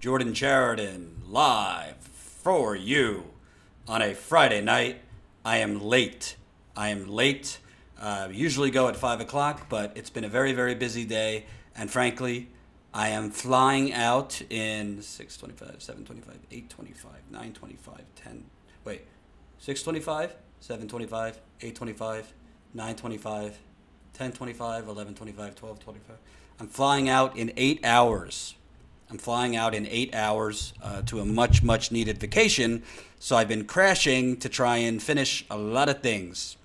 Jordan Sheridan, live for you on a Friday night. I am late. Usually go at 5 o'clock, but it's been a very, very busy day. And frankly, I am flying out in 6:25, 7:25, 8:25, 9:25, 10. Wait, 6:25, 7:25, 8:25, 9:25, 10:25, 11:25, 12:25. I'm flying out in 8 hours. To a much, much needed vacation. So I've been crashing to try and finish a lot of things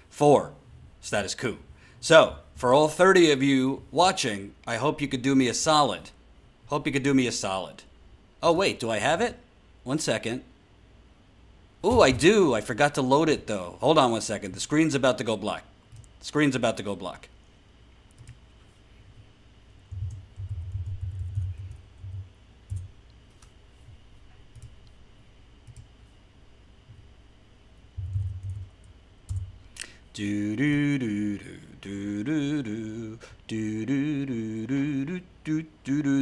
for Status Coup. So for all 30 of you watching, I hope you could do me a solid. Oh, wait, do I have it? 1 second. Oh, I do. I forgot to load it, though. Hold on 1 second. The screen's about to go black. Do do do do do do do do do do do do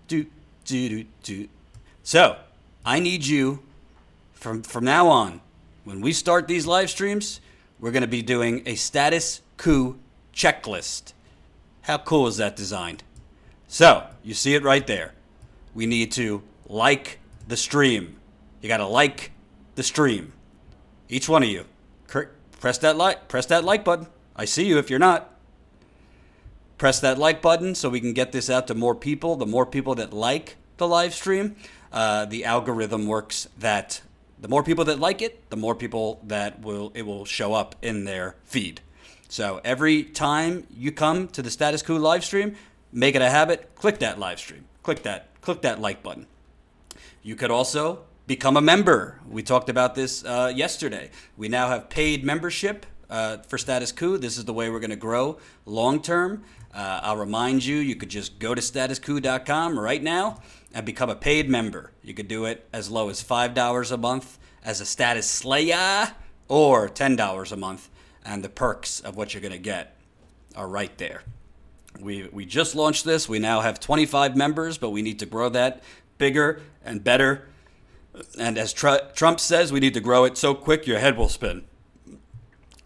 do do do do. So I need you from now on. When we start these live streams, we're going to be doing a Status Coup checklist. How cool is that designed? So you see it right there. We need to like the stream. You got to like the stream. Each one of you, press that like button. I see you if you're not. Press that like button so we can get this out to more people. The more people that like the live stream, the algorithm works that the more people that like it, the more people that it will show up in their feed. So every time you come to the Status Coup live stream, make it a habit, click that live stream. Click that like button. You could also become a member. We talked about this yesterday. We now have paid membership for Status Coup. This is the way we're going to grow long term. I'll remind you, you could just go to statuscoup.com right now and become a paid member. You could do it as low as $5 a month as a status slayer, or $10 a month, and the perks of what you're going to get are right there. We just launched this. We now have 25 members, but we need to grow that bigger and better. And as Trump says, we need to grow it so quick your head will spin.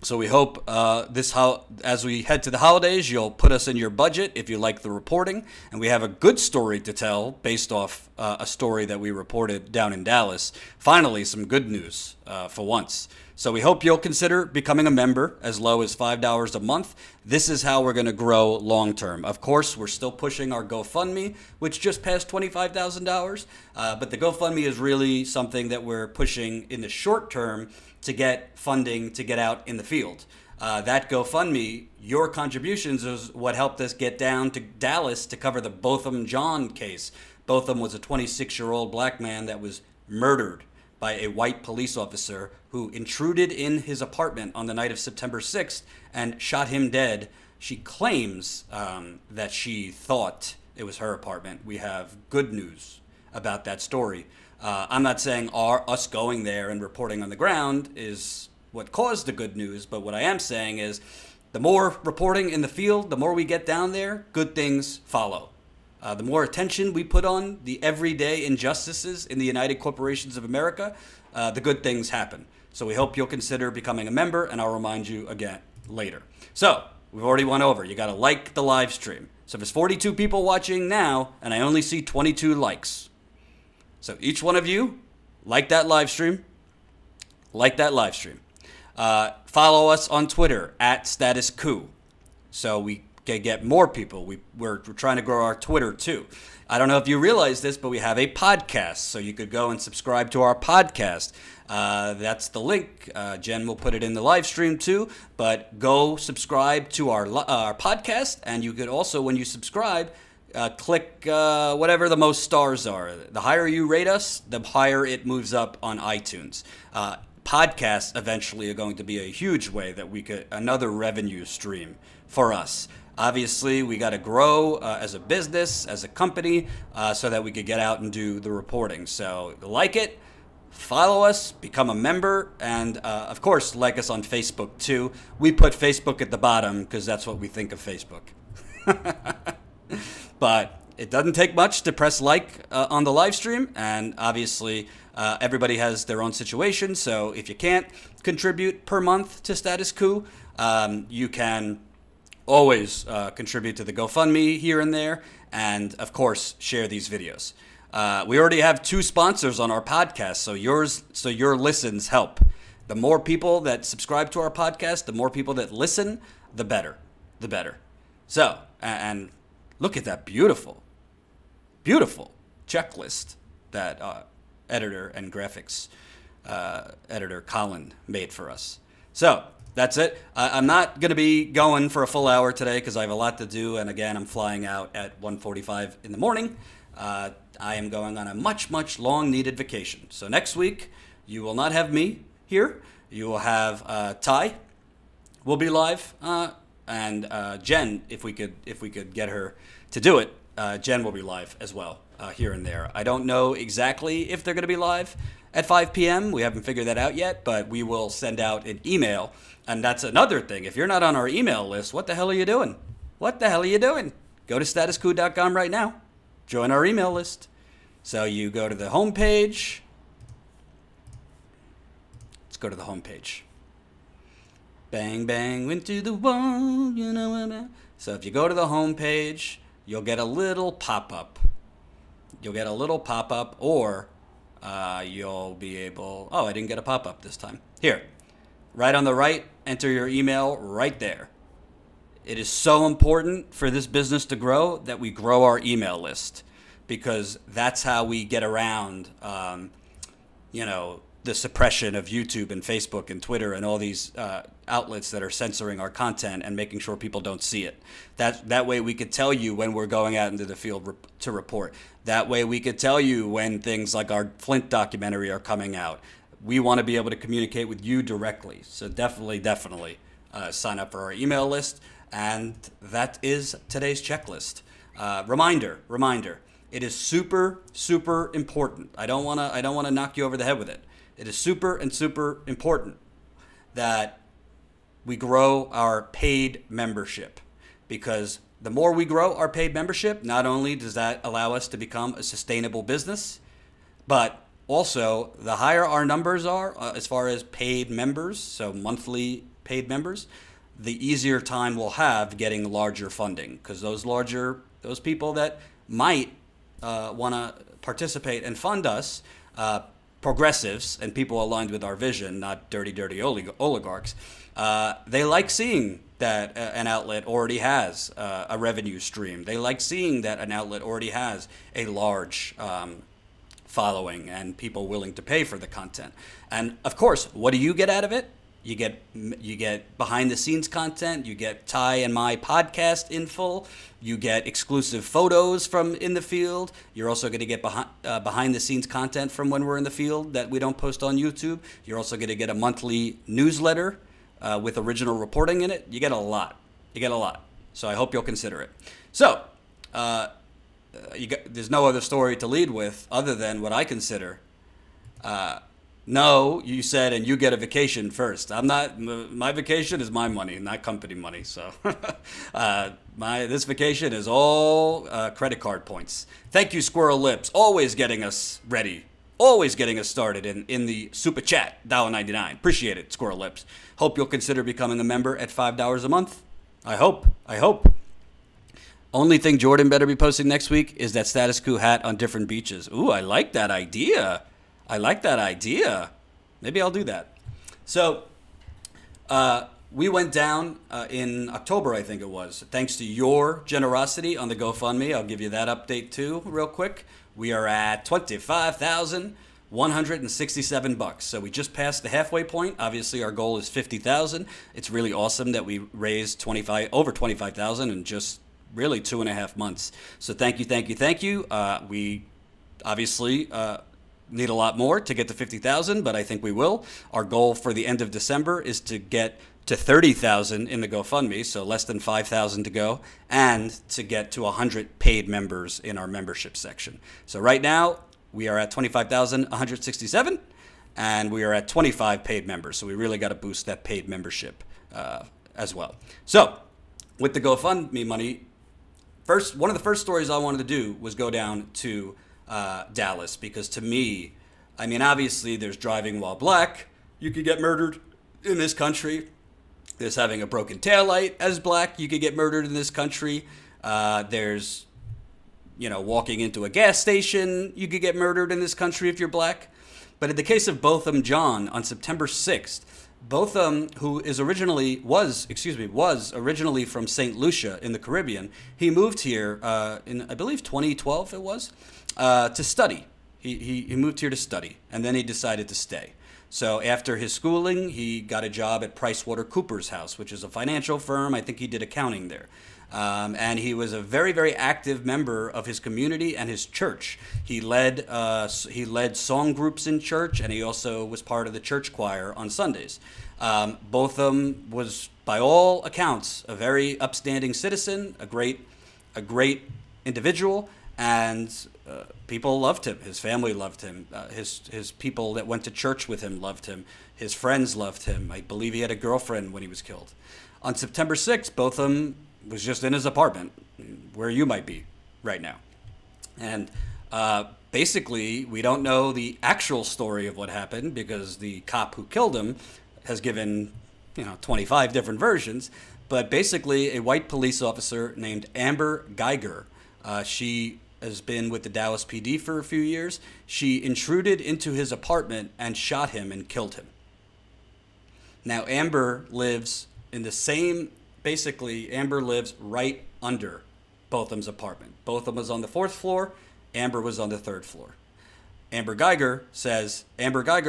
So we hope as we head to the holidays, you'll put us in your budget if you like the reporting. And we have a good story to tell based off a story that we reported down in Dallas. Finally, some good news for once. So we hope you'll consider becoming a member as low as $5 a month. This is how we're going to grow long term. Of course, we're still pushing our GoFundMe, which just passed $25,000. But the GoFundMe is really something that we're pushing in the short term to get funding to get out in the field. That GoFundMe, your contributions is what helped us get down to Dallas to cover the Botham Jean case. Botham was a 26-year-old black man that was murdered by a white police officer who intruded in his apartment on the night of September 6th and shot him dead. She claims that she thought it was her apartment. We have good news about that story. I'm not saying us going there and reporting on the ground is what caused the good news, but what I am saying is the more reporting in the field, the more we get down there, good things follow. The more attention we put on the everyday injustices in the United Corporations of America, the good things happen. So we hope you'll consider becoming a member, and I'll remind you again later. So we've already went over. You got to like the live stream. So there's 42 people watching now, and I only see 22 likes. So each one of you, like that live stream. Follow us on Twitter @StatusCoop. So we can get more people. We're trying to grow our Twitter too. I don't know if you realize this, but we have a podcast. So you could go and subscribe to our podcast. That's the link. Jen will put it in the live stream too. But go subscribe to our podcast. And you could also, when you subscribe, click whatever the most stars are. The higher you rate us, the higher it moves up on iTunes. Podcasts eventually are going to be a huge way that we could, another revenue stream for us. Obviously, we got to grow as a business, as a company, so that we could get out and do the reporting. So like it, follow us, become a member, and of course, like us on Facebook too. We put Facebook at the bottom because that's what we think of Facebook. But it doesn't take much to press like on the live stream, and obviously everybody has their own situation. So if you can't contribute per month to Status Coup, you can always contribute to the GoFundMe here and there, and of course share these videos. We already have 2 sponsors on our podcast, so your listens help. The more people that subscribe to our podcast, the more people that listen, the better. The better. So, and look at that beautiful checklist that editor and graphics editor Colin made for us. So that's it. I'm not going to be going for a full hour today because I have a lot to do. And again, I'm flying out at 1:45 in the morning. I am going on a much long needed vacation. So next week, you will not have me here. You will have Ty will be live, and Jen, if we could get her to do it, Jen will be live as well here and there. I don't know exactly if they're going to be live at 5 p.m. We haven't figured that out yet, but we will send out an email. And that's another thing. If you're not on our email list, what the hell are you doing? What the hell are you doing? Go to statuscoup.com right now. Join our email list. So you go to the home page. Let's go to the home page. Bang, bang, went to the wall, you know what I mean? So if you go to the home page, you'll get a little pop-up. You'll get a little pop-up, or you'll be able... Oh, I didn't get a pop-up this time. Here, right on the right, enter your email right there. It is so important for this business to grow that we grow our email list, because that's how we get around, the suppression of YouTube and Facebook and Twitter and all these outlets that are censoring our content and making sure people don't see it. That way we could tell you when we're going out into the field to report. That way we could tell you when things like our Flint documentary are coming out. We want to be able to communicate with you directly. So definitely sign up for our email list. And that is today's checklist. Reminder. It is super important. I don't want to knock you over the head with it. It is super important that we grow our paid membership, because the more we grow our paid membership, not only does that allow us to become a sustainable business, but also the higher our numbers are as far as paid members, so monthly paid members, the easier time we'll have getting larger funding, because those people that might want to participate and fund us, progressives and people aligned with our vision, not dirty oligarchs, they like seeing that an outlet already has a revenue stream. They like seeing that an outlet already has a large following and people willing to pay for the content. And of course, what do you get out of it? You get behind the scenes content. You get Ty and my podcast in full. You get exclusive photos from in the field. You're also going to get behind the scenes content from when we're in the field that we don't post on YouTube. You're also going to get a monthly newsletter with original reporting in it. You get a lot. So I hope you'll consider it. So there's no other story to lead with other than what I consider. No, you said, and you get a vacation first. My vacation is my money, not company money. So this vacation is all credit card points. Thank you, Squirrel Lips. Always getting us ready. Always getting us started in the super chat, $1.99. Appreciate it, Squirrel Lips. Hope you'll consider becoming a member at $5 a month. I hope. Only thing Jordan better be posting next week is that Status Coup hat on different beaches. Ooh, I like that idea. Maybe I'll do that. So we went down in October, I think it was, thanks to your generosity on the GoFundMe. I'll give you that update too real quick. We are at $25,167. So we just passed the halfway point. Obviously, our goal is $50,000. It's really awesome that we raised over $25,000 in just really 2.5 months. So thank you. We obviously need a lot more to get to 50,000, but I think we will. Our goal for the end of December is to get to 30,000 in the GoFundMe, so less than 5,000 to go, and to get to 100 paid members in our membership section. So right now, we are at 25,167, and we are at 25 paid members, so we really got to boost that paid membership as well. So with the GoFundMe money, one of the first stories I wanted to do was go down to Dallas, because to me, I mean, obviously there's driving while black. You could get murdered in this country. There's having a broken taillight as black. You could get murdered in this country. There's, walking into a gas station. You could get murdered in this country if you're black. But in the case of Botham Jean on September 6th, Botham, who was originally from St. Lucia in the Caribbean, he moved here in, I believe, 2012 it was, to study. He moved here to study, and then he decided to stay. So after his schooling, he got a job at PricewaterhouseCoopers House, which is a financial firm. I think he did accounting there. And he was a very, very active member of his community and his church. He led song groups in church, and he also was part of the church choir on Sundays. Botham was, by all accounts, a very upstanding citizen, a great individual, and people loved him. His family loved him. His people that went to church with him loved him. His friends loved him. I believe he had a girlfriend when he was killed. On September 6th, Botham was just in his apartment, where you might be right now. And basically, we don't know the actual story of what happened, because the cop who killed him has given 25 different versions. But basically, a white police officer named Amber Geiger, she has been with the Dallas PD for a few years. She intruded into his apartment and shot him and killed him. Now, Amber lives in the same, Amber lives right under Botham's apartment. Botham was on the 4th floor. Amber was on the 3rd floor. Amber Geiger,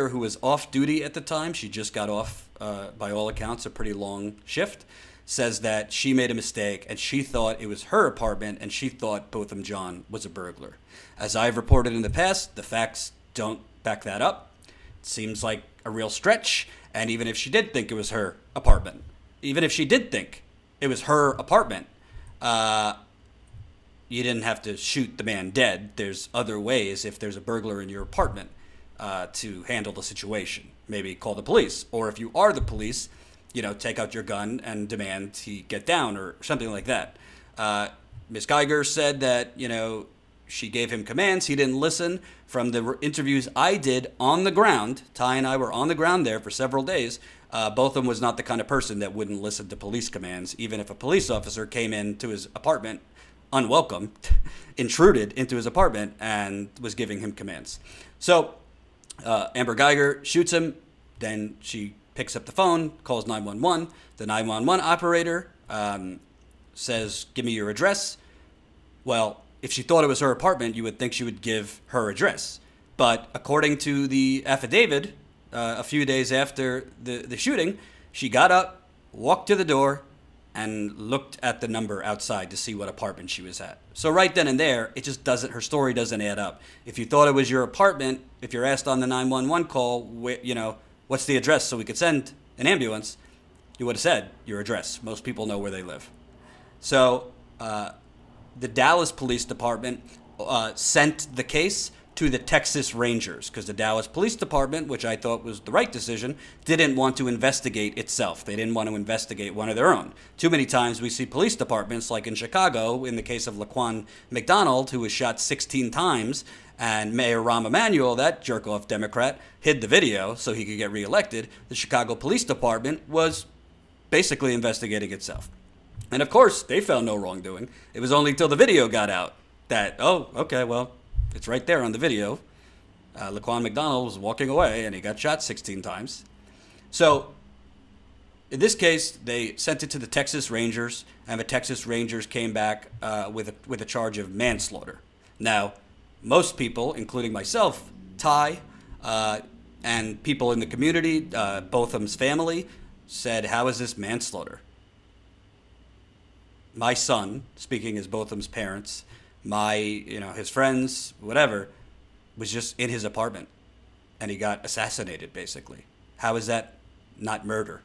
who was off duty at the time, she just got off, by all accounts, a pretty long shift, says that she made a mistake and she thought it was her apartment, and she thought Botham Jean was a burglar. As I've reported in the past, the facts don't back that up. It seems like a real stretch, and even if she did think it was her apartment, you didn't have to shoot the man dead. There's other ways, if there's a burglar in your apartment, to handle the situation. Maybe call the police, or if you are the police, take out your gun and demand he get down, or something like that. Ms. Geiger said that, she gave him commands. He didn't listen. From the interviews I did on the ground, Ty and I were on the ground there for several days, Botham was not the kind of person that wouldn't listen to police commands, even if a police officer came into his apartment unwelcome, intruded into his apartment, and was giving him commands. So Amber Geiger shoots him. Then she picks up the phone, calls 911. The 911 operator says, "Give me your address." Well, if she thought it was her apartment, you would think she would give her address. But according to the affidavit, a few days after the shooting, she got up, walked to the door, and looked at the number outside to see what apartment she was at. So right then and there, it just doesn't, her story doesn't add up. If you thought it was your apartment, if you're asked on the 911 call, what's the address so we could send an ambulance, you would have said your address. Most people know where they live. So the Dallas Police Department sent the case to the Texas Rangers, because the Dallas Police Department, which I thought was the right decision, didn't want to investigate itself. They didn't want to investigate one of their own. Too many times we see police departments, like in Chicago, in the case of Laquan McDonald, who was shot 16 times, and Mayor Rahm Emanuel, that jerk-off Democrat, hid the video so he could get reelected. The Chicago Police Department was basically investigating itself. And of course, they found no wrongdoing. It was only until the video got out that, oh, okay, well, it's right there on the video. Laquan McDonald was walking away, and he got shot 16 times. So, in this case, they sent it to the Texas Rangers, and the Texas Rangers came back with a charge of manslaughter. Now, most people, including myself, Ty, and people in the community, Botham's family, said, "How is this manslaughter?" My son, speaking as Botham's parents, his friends, whatever, was just in his apartment, and he got assassinated, basically. How is that not murder?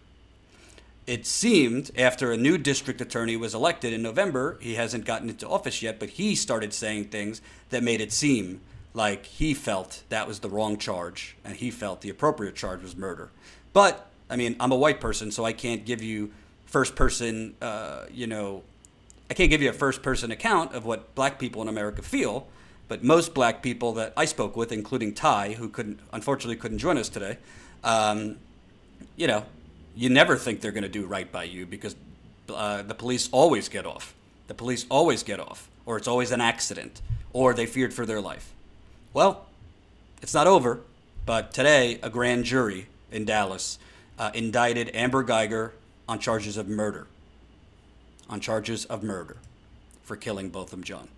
It seemed after a new district attorney was elected in November, he hasn't gotten into office yet, but he started saying things that made it seem like he felt that was the wrong charge, and he felt the appropriate charge was murder. But, I mean, I'm a white person, so I can't give you first-person, I can't give you a first-person account of what black people in America feel, but most black people that I spoke with, including Ty, who unfortunately couldn't join us today, you know, you never think they're going to do right by you because the police always get off. The police always get off, or it's always an accident, or they feared for their life. Well, it's not over, but today a grand jury in Dallas indicted Amber Guyger on charges of murder. On charges of murder for killing Botham Jean.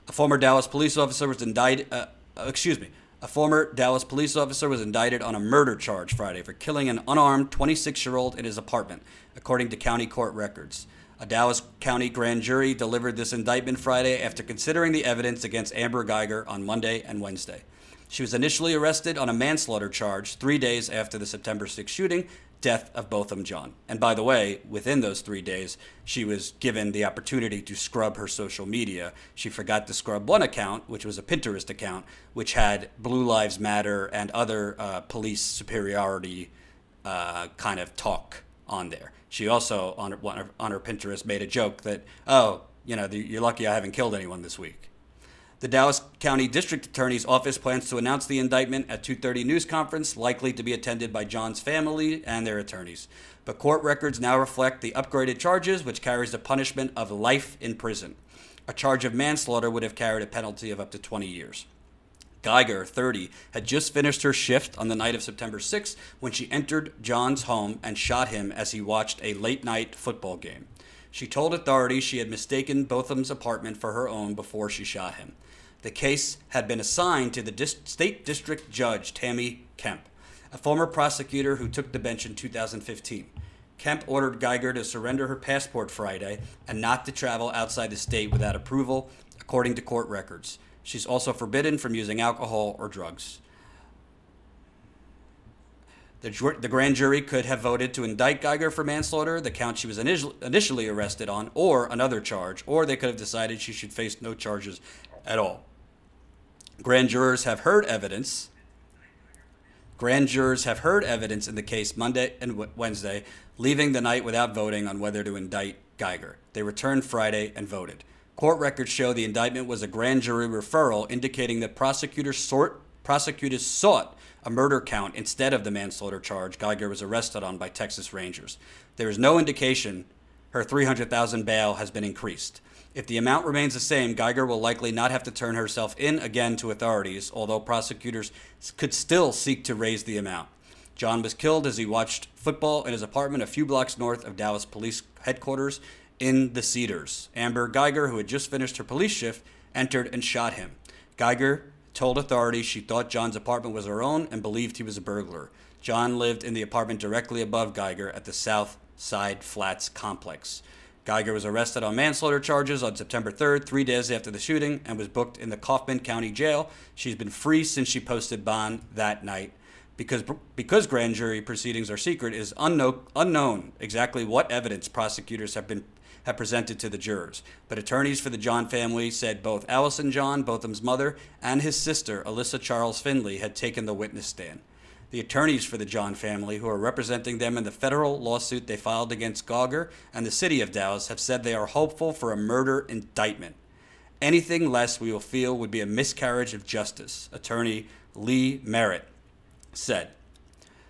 A former Dallas police officer was indicted. A former Dallas police officer was indicted on a murder charge Friday for killing an unarmed 26-year-old in his apartment, according to county court records. A Dallas County grand jury delivered this indictment Friday after considering the evidence against Amber Guyger on Monday and Wednesday. She was initially arrested on a manslaughter charge 3 days after the September 6th shooting, death of Botham Jean. And by the way, within those 3 days, she was given the opportunity to scrub her social media. She forgot to scrub one account, which was a Pinterest account, which had Blue Lives Matter and other police superiority kind of talk on there. She also, on her Pinterest, made a joke that, oh, you know, you're lucky I haven't killed anyone this week. The Dallas County District Attorney's Office plans to announce the indictment at 2:30 news conference, likely to be attended by John's family and their attorneys. But court records now reflect the upgraded charges, which carries the punishment of life in prison. A charge of manslaughter would have carried a penalty of up to 20 years. Guyger, 30, had just finished her shift on the night of September 6th when she entered John's home and shot him as he watched a late-night football game. She told authorities she had mistaken Botham's apartment for her own before she shot him. The case had been assigned to the state district judge, Tammy Kemp, a former prosecutor who took the bench in 2015. Kemp ordered Guyger to surrender her passport Friday and not to travel outside the state without approval, according to court records. She's also forbidden from using alcohol or drugs. The grand jury could have voted to indict Guyger for manslaughter, the count she was initially arrested on, or another charge, or they could have decided she should face no charges at all. Grand jurors have heard evidence. Grand jurors have heard evidence in the case Monday and Wednesday, leaving the night without voting on whether to indict Guyger. They returned Friday and voted. Court records show the indictment was a grand jury referral, indicating that prosecutors sought a murder count instead of the manslaughter charge Guyger was arrested on by Texas Rangers. There is no indication her $300,000 bail has been increased. If the amount remains the same, Guyger will likely not have to turn herself in again to authorities, although prosecutors could still seek to raise the amount. John was killed as he watched football in his apartment a few blocks north of Dallas Police Headquarters in the Cedars. Amber Guyger, who had just finished her police shift, entered and shot him. Guyger told authorities she thought John's apartment was her own and believed he was a burglar. John lived in the apartment directly above Guyger at the South Side Flats complex. Guyger was arrested on manslaughter charges on September 3rd, 3 days after the shooting, and was booked in the Kaufman County Jail. She's been free since she posted bond that night. Because grand jury proceedings are secret, it is unknown exactly what evidence prosecutors have presented to the jurors. But attorneys for the John family said both Allison John, Botham's mother, and his sister, Alyssa Charles Finley, had taken the witness stand. The attorneys for the John family, who are representing them in the federal lawsuit they filed against Guyger and the city of Dallas, have said they are hopeful for a murder indictment. Anything less, we will feel, would be a miscarriage of justice, attorney Lee Merritt said.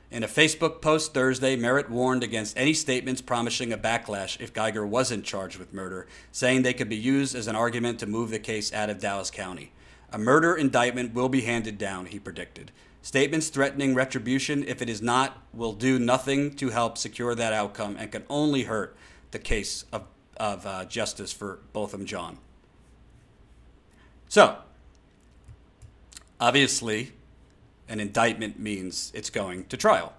In a Facebook post Thursday, Merritt warned against any statements promising a backlash if Guyger wasn't charged with murder, saying they could be used as an argument to move the case out of Dallas County. A murder indictment will be handed down, he predicted. Statements threatening retribution, if it is not, will do nothing to help secure that outcome and can only hurt the case of justice for Botham Jean. So, obviously, an indictment means it's going to trial.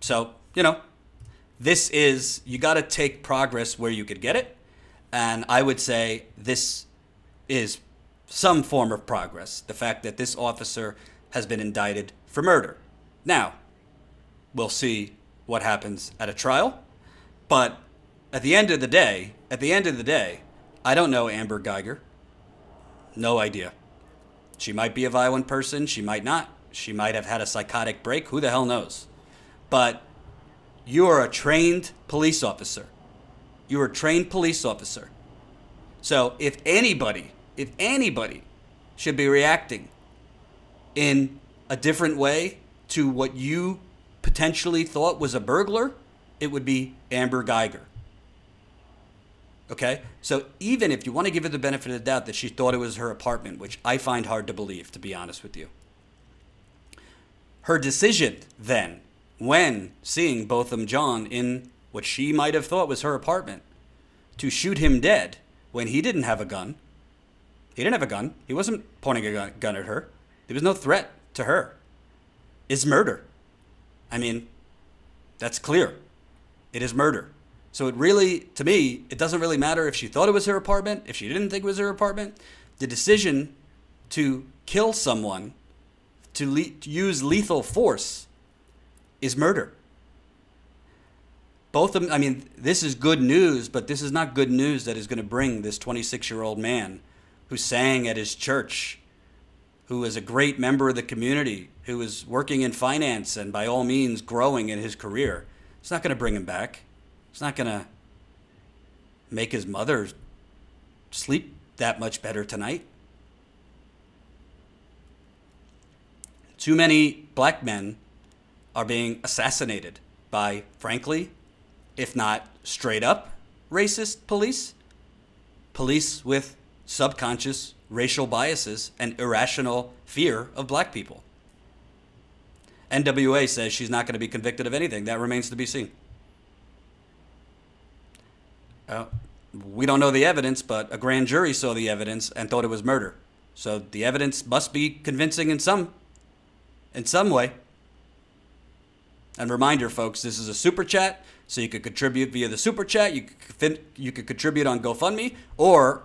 So, you know, this is, you got to take progress where you could get it. And I would say this is some form of progress. The fact that this officer has been indicted for murder. Now, we'll see what happens at a trial. But at the end of the day, I don't know Amber Guyger. No idea. She might be a violent person. She might not. She might have had a psychotic break. Who the hell knows? But you are a trained police officer. You're a trained police officer. So if anybody should be reacting in a different way to what you potentially thought was a burglar, it would be Amber Geiger. Okay? So even if you want to give her the benefit of the doubt that she thought it was her apartment, which I find hard to believe, to be honest with you, her decision then, when seeing Botham Jean in what she might have thought was her apartment, to shoot him dead when he didn't have a gun. He didn't have a gun. He wasn't pointing a gun at her. There was no threat to her. Is murder. I mean, that's clear. It is murder. So it really, to me, it doesn't really matter if she thought it was her apartment, if she didn't think it was her apartment. The decision to kill someone, to use lethal force, is murder. Both of them, I mean, this is good news, but this is not good news that is going to bring this 26-year-old man who sang at his church, who is a great member of the community, who is working in finance and by all means growing in his career. It's not going to bring him back. It's not going to make his mother sleep that much better tonight. Too many black men are being assassinated by, frankly, if not straight up racist police, police with subconscious racial biases and irrational fear of black people. NWA says she's not going to be convicted of anything. That remains to be seen. We don't know the evidence, but a grand jury saw the evidence and thought it was murder. So the evidence must be convincing in some way. And reminder, folks, this is a super chat, so you could contribute via the super chat. You could contribute on GoFundMe, or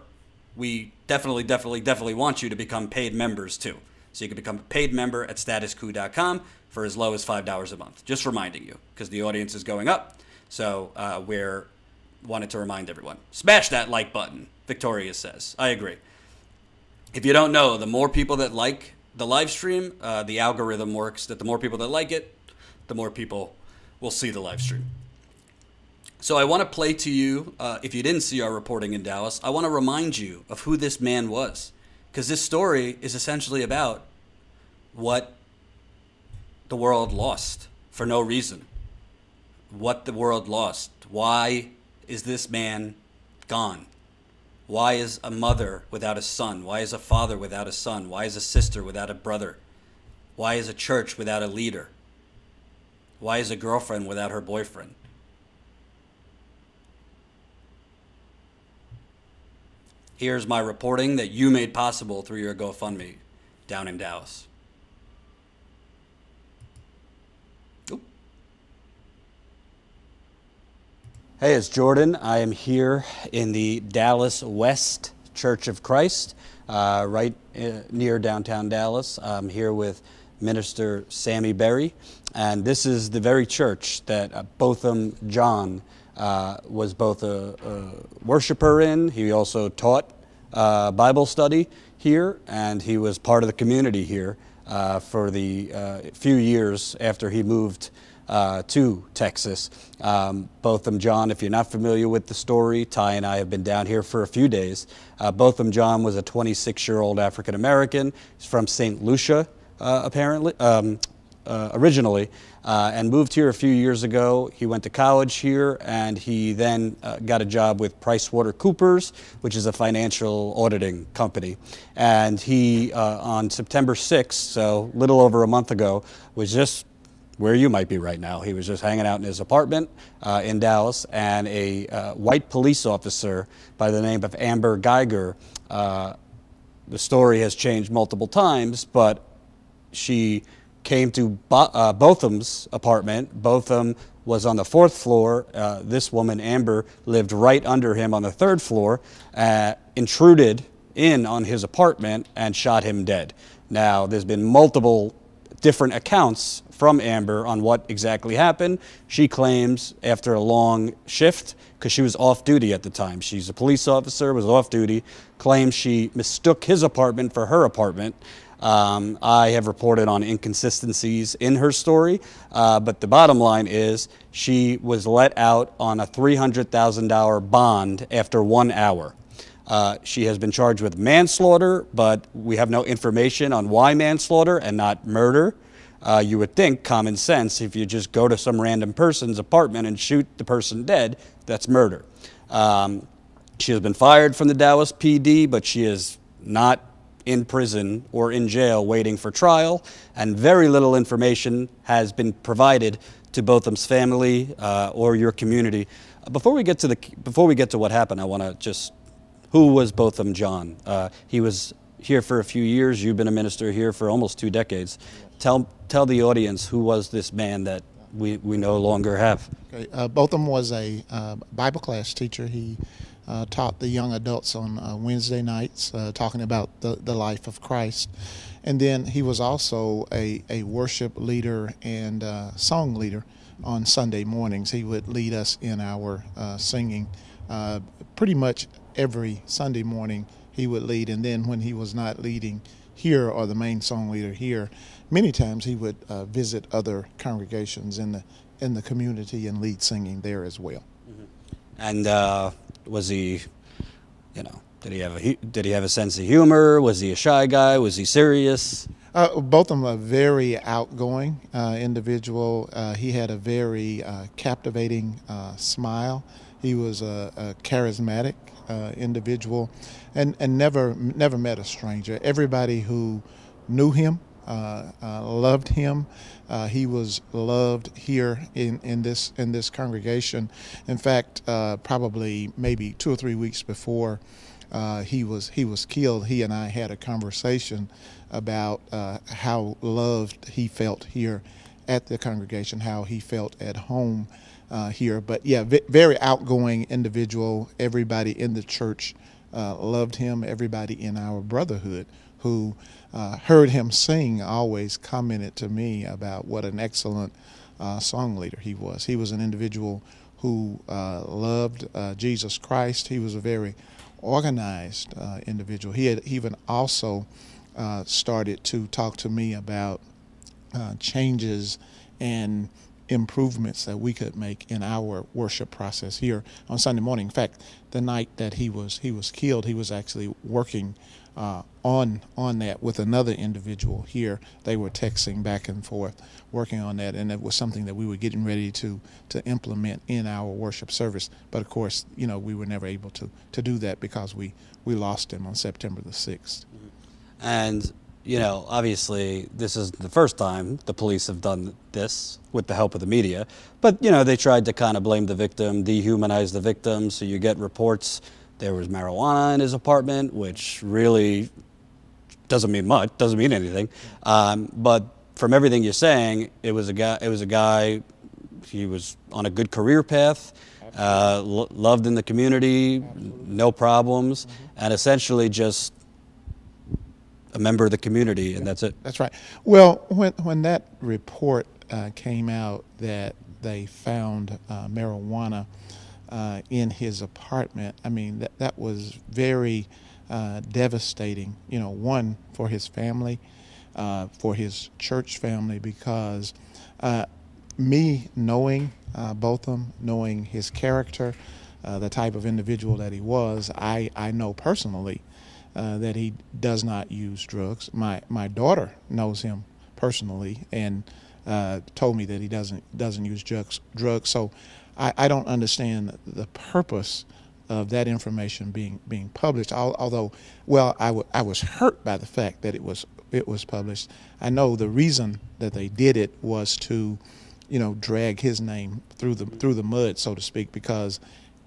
we definitely want you to become paid members too. So you can become a paid member at statuscoup.com for as low as $5 a month. Just reminding you, because the audience is going up. So we're wanted to remind everyone. Smash that like button, Victoria says. I agree. If you don't know, the more people that like the live stream, the algorithm works that the more people that like it, the more people will see the live stream. So I want to play to you, if you didn't see our reporting in Dallas, I want to remind you of who this man was. Because this story is essentially about what the world lost for no reason. What the world lost. Why is this man gone? Why is a mother without a son? Why is a father without a son? Why is a sister without a brother? Why is a church without a leader? Why is a girlfriend without her boyfriend? Here's my reporting that you made possible through your GoFundMe down in Dallas. Oop. Hey, it's Jordan. I am here in the Dallas West Church of Christ, right near downtown Dallas. I'm here with Minister Sammy Berry, and this is the very church that Botham Jean was both a worshiper in. He also taught Bible study here, and he was part of the community here for the few years after he moved to Texas. Botham Jean, if you're not familiar with the story, Ty and I have been down here for a few days. Botham Jean was a 26-year-old African-American. He's from St. Lucia, apparently. Originally, and moved here a few years ago. He went to college here, and he then got a job with PricewaterhouseCoopers, which is a financial auditing company. And he, on September 6th, so a little over a month ago, was just where you might be right now. He was just hanging out in his apartment in Dallas, and a white police officer by the name of Amber Geiger, the story has changed multiple times, but she came to Botham's apartment. Botham was on the 4th floor. This woman, Amber, lived right under him on the 3rd floor, intruded in on his apartment and shot him dead. Now, there's been multiple different accounts from Amber on what exactly happened. She claims after a long shift, because she was off duty at the time. She's a police officer, was off duty, claims she mistook his apartment for her apartment. I have reported on inconsistencies in her story, but the bottom line is she was let out on a $300,000 bond after 1 hour. She has been charged with manslaughter, but we have no information on why manslaughter and not murder. You would think, common sense, if you just go to some random person's apartment and shoot the person dead, that's murder. She has been fired from the Dallas PD, but she is not in prison or in jail waiting for trial, and very little information has been provided to Botham's family or your community. Before we get to what happened, I want to just, who was Botham Jean? He was here for a few years. You've been a minister here for almost 2 decades. Tell the audience, who was this man that we no longer have? Okay. Botham was a Bible class teacher. He taught the young adults on Wednesday nights, talking about the life of Christ. And then he was also a worship leader and song leader on Sunday mornings. He would lead us in our singing pretty much every Sunday morning. He would lead, and then when he was not leading here or the main song leader here, many times he would visit other congregations in the community and lead singing there as well. And was he, did he have a sense of humor? Was he a shy guy? Was he serious? Both of them are very outgoing individual. He had a very captivating smile. He was a charismatic individual, and never met a stranger. Everybody who knew him loved him. He was loved here in this congregation. In fact, probably maybe 2 or 3 weeks before he was killed, he and I had a conversation about how loved he felt here at the congregation, how he felt at home here. But yeah, very outgoing individual. Everybody in the church loved him. Everybody in our brotherhood who heard him sing always commented to me about what an excellent song leader he was. He was an individual who loved Jesus Christ. He was a very organized individual. He had even also started to talk to me about changes and improvements that we could make in our worship process here on Sunday morning. In fact, the night that he was killed, he was actually working on that with another individual here. They were texting back and forth, working on that, and it was something that we were getting ready to implement in our worship service. But of course, we were never able to do that because we lost him on September the 6th. And obviously this is the first time the police have done this with the help of the media, but they tried to kind of blame the victim, dehumanize the victim. So you get reports there was marijuana in his apartment, which really doesn't mean much, doesn't mean anything. But from everything you're saying, it was a guy. He was on a good career path, loved in the community, no problems, and essentially just a member of the community, and that's it. That's right. Well, when that report came out that they found marijuana in his apartment, I mean, that was very devastating, one, for his family, for his church family, because me knowing Botham, knowing his character, the type of individual that he was, I know personally that he does not use drugs. My daughter knows him personally and told me that he doesn't use drugs. So I don't understand the purpose of that information being published. Although, well, I was hurt by the fact that it was published. I know the reason that they did it was to, drag his name through the mud, so to speak, because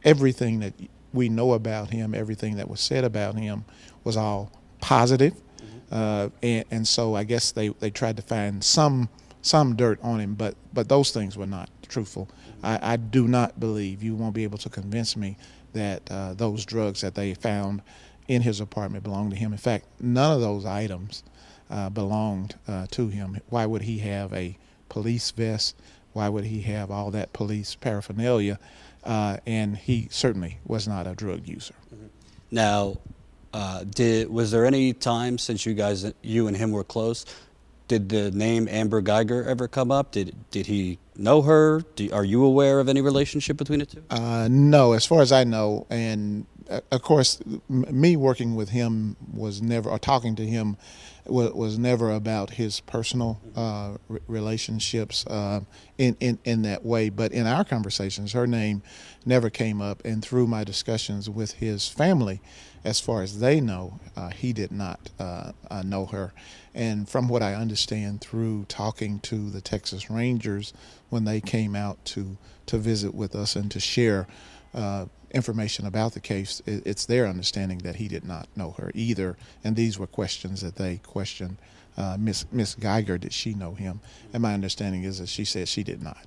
everything that we know about him, everything that was said about him, was all positive. And so I guess they tried to find some dirt on him, but those things were not truthful. I do not believe, you won't be able to convince me that those drugs that they found in his apartment belonged to him. In fact, none of those items belonged to him. Why would he have a police vest? Why would he have all that police paraphernalia? And he certainly was not a drug user. Now, Was there any time since you and him were close, did the name Amber Geiger ever come up? Did he know her? Are you aware of any relationship between the two? No, as far as I know, and of course, me working with him was never, or talking to him was never about his personal relationships in that way. But in our conversations, her name never came up, and through my discussions with his family, as far as they know, he did not know her. And from what I understand through talking to the Texas Rangers when they came out to visit with us and to share information about the case, it's their understanding that he did not know her either. And these were questions that they questioned Miss Geiger, did she know him? And my understanding is that she said she did not.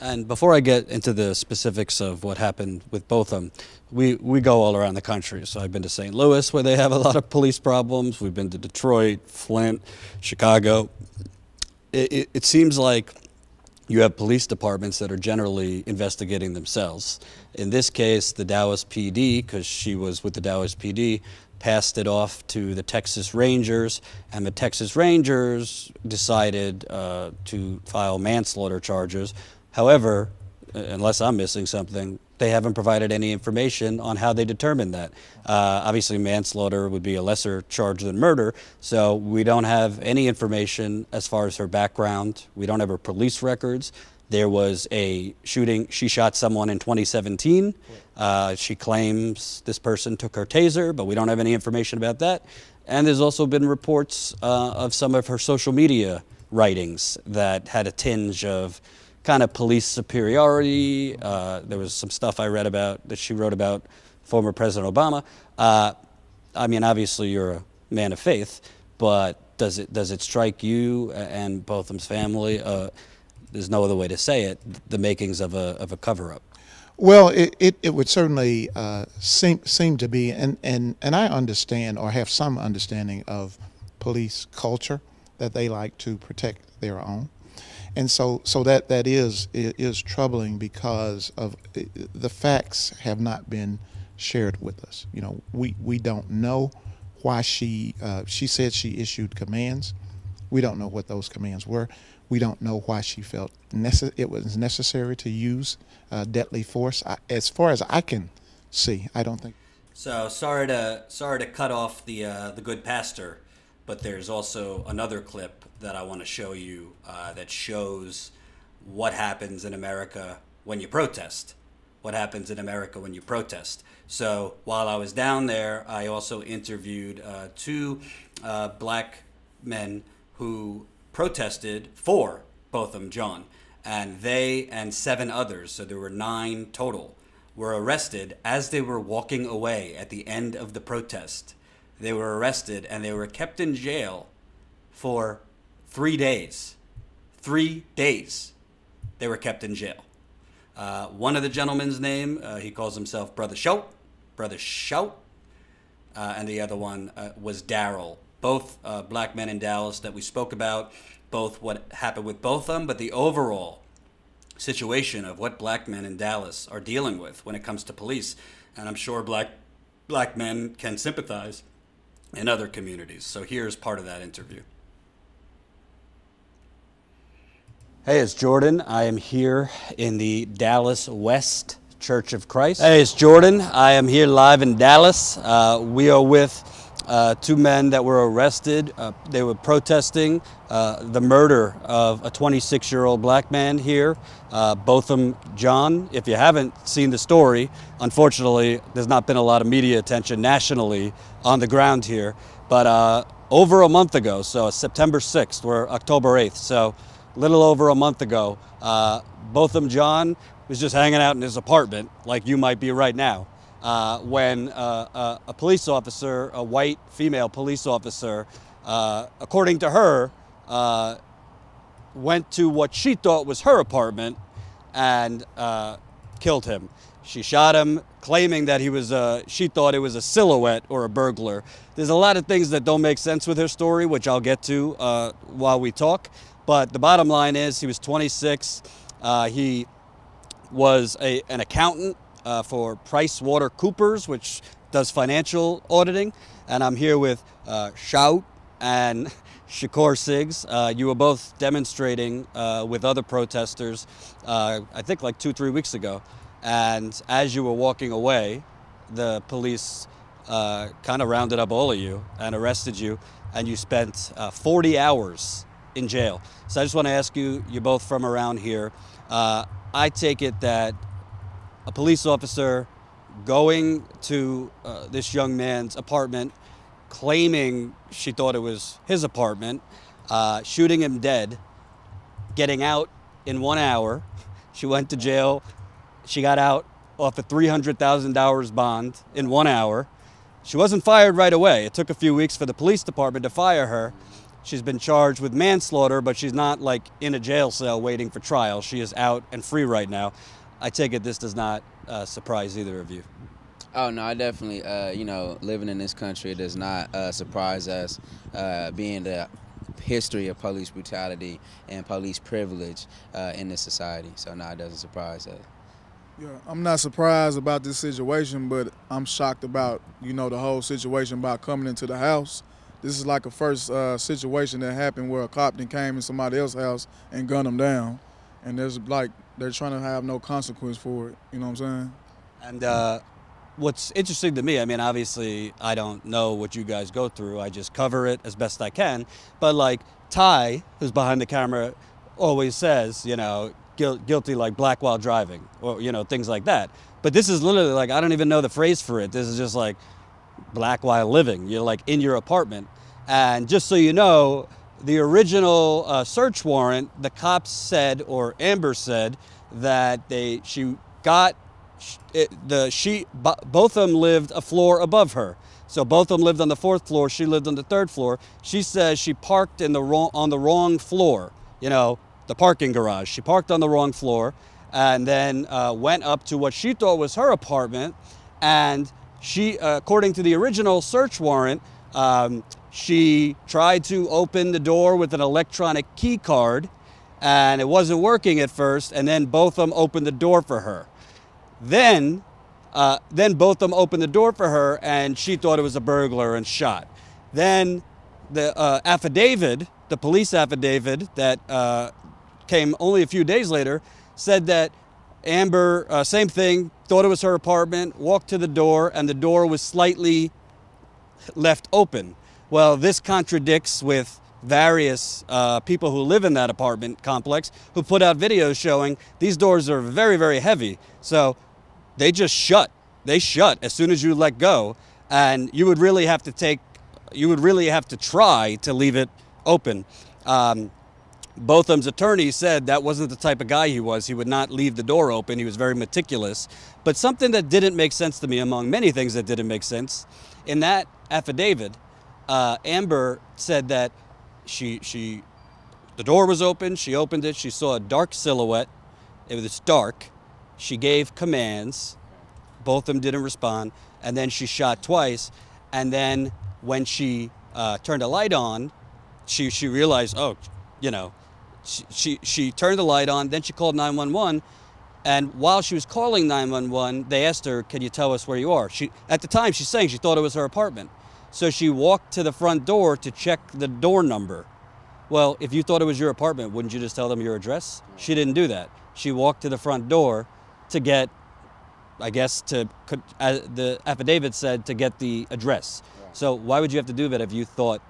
And before I get into the specifics of what happened with Botham, we go all around the country. So I've been to St. Louis, where they have a lot of police problems. We've been to Detroit, Flint, Chicago. It seems like you have police departments that are generally investigating themselves. In this case, the Dallas PD, because she was with the Dallas PD, passed it off to the Texas Rangers, and the Texas Rangers decided to file manslaughter charges. However, unless I'm missing something, they haven't provided any information on how they determined that. Obviously, manslaughter would be a lesser charge than murder, so we don't have any information as far as her background. We don't have her police records. There was a shooting. She shot someone in 2017. She claims this person took her taser, but we don't have any information about that. And there's also been reports of some of her social media writings that had a tinge of kind of police superiority. There was some stuff I read about that she wrote about former President Obama. I mean, obviously you're a man of faith, but does it strike you and Botham's family? There's no other way to say it, the makings of a cover-up. Well, it would certainly seem to be, and I understand, or have some understanding of police culture, that they like to protect their own. And so that is troubling, because of the facts have not been shared with us. You know, we don't know why she said she issued commands. We don't know what those commands were. We don't know why she felt it was necessary to use deadly force. As far as I can see, I don't think. So sorry to cut off the good pastor, but there's also another clip that I want to show you that shows what happens in America when you protest. What happens in America when you protest. So while I was down there, I also interviewed two black men who protested for Botham Jean, and they and 7 others, so there were 9 total, were arrested as they were walking away at the end of the protest. They were arrested and they were kept in jail for 3 days. 3 days they were kept in jail. One of the gentlemen's name, he calls himself Brother Shout, and the other one was Daryl. Both black men in Dallas that we spoke about, both what happened with both of them, but the overall situation of what black men in Dallas are dealing with when it comes to police. And I'm sure black men can sympathize in other communities. So here's part of that interview. Hey, it's Jordan. I am here in the Dallas West Church of Christ. Hey, it's Jordan. I am here live in Dallas. We are with 2 men that were arrested. They were protesting the murder of a 26-year-old black man here, Botham Jean. If you haven't seen the story, unfortunately, there's not been a lot of media attention nationally on the ground here. But over a month ago, so September 6th, we're October 8th, so a little over a month ago, Botham Jean was just hanging out in his apartment, like you might be right now, when a police officer, a white female police officer, according to her, went to what she thought was her apartment and killed him. She shot him, claiming that she thought it was a silhouette or a burglar. There's a lot of things that don't make sense with her story, which I'll get to while we talk. But the bottom line is he was 26. He was an accountant for PricewaterhouseCoopers, which does financial auditing, and I'm here with Shout and Shakur Siggs. You were both demonstrating with other protesters, I think like 2-3 weeks ago. And as you were walking away, the police kind of rounded up all of you and arrested you, and you spent 40 hours in jail. So I just want to ask you, you're both from around here. I take it that a police officer going to this young man's apartment, claiming she thought it was his apartment, shooting him dead, getting out in 1 hour. She went to jail. She got out off a $300,000 bond in 1 hour. She wasn't fired right away. It took a few weeks for the police department to fire her. She's been charged with manslaughter, but she's not like in a jail cell waiting for trial. She is out and free right now. I take it this does not surprise either of you. Oh, no, I definitely, you know, living in this country, it does not surprise us, being the history of police brutality and police privilege in this society. So, no, it doesn't surprise us. Yeah, I'm not surprised about this situation, but I'm shocked about, you know, the whole situation about coming into the house. This is like a first situation that happened where a cop then came in somebody else's house and gunned them down. And there's like, they're trying to have no consequence for it, you know what I'm saying? And what's interesting to me, I mean, obviously I don't know what you guys go through. I just cover it as best I can. But like Ty, who's behind the camera, always says, you know, guilty like black while driving, or, you know, things like that. But this is literally like, I don't even know the phrase for it. This is just like black while living. You're like in your apartment. And just so you know, the original search warrant, the cops said, or Amber said, that both of them lived a floor above her. So both of them lived on the 4th floor. She lived on the 3rd floor. She says she parked on the wrong floor, you know, the parking garage. She parked on the wrong floor and then went up to what she thought was her apartment. And she, according to the original search warrant, she tried to open the door with an electronic key card, and it wasn't working at first, and then both of them opened the door for her. Then both of them opened the door for her, and she thought it was a burglar and shot. Then the affidavit, the police affidavit that came only a few days later, said that Amber, same thing, thought it was her apartment, walked to the door, and the door was slightly left open. Well, this contradicts with various people who live in that apartment complex who put out videos showing these doors are very, very heavy. So they just shut. They shut as soon as you let go. And you would really have to try to leave it open. Botham's attorney said that wasn't the type of guy he was. He would not leave the door open. He was very meticulous. But something that didn't make sense to me, among many things that didn't make sense, in that affidavit, Amber said that the door was open, she opened it, she saw a dark silhouette, it was dark, she gave commands, both of them didn't respond, and then she shot twice, and then when she turned a light on, she realized, oh, you know, she turned the light on, then she called 911, and while she was calling 911, they asked her, can you tell us where you are? At the time, she's saying she thought it was her apartment. So she walked to the front door to check the door number. Well, if you thought it was your apartment, wouldn't you just tell them your address? She didn't do that. She walked to the front door to get, I guess, the affidavit said to get the address. So why would you have to do that if you thought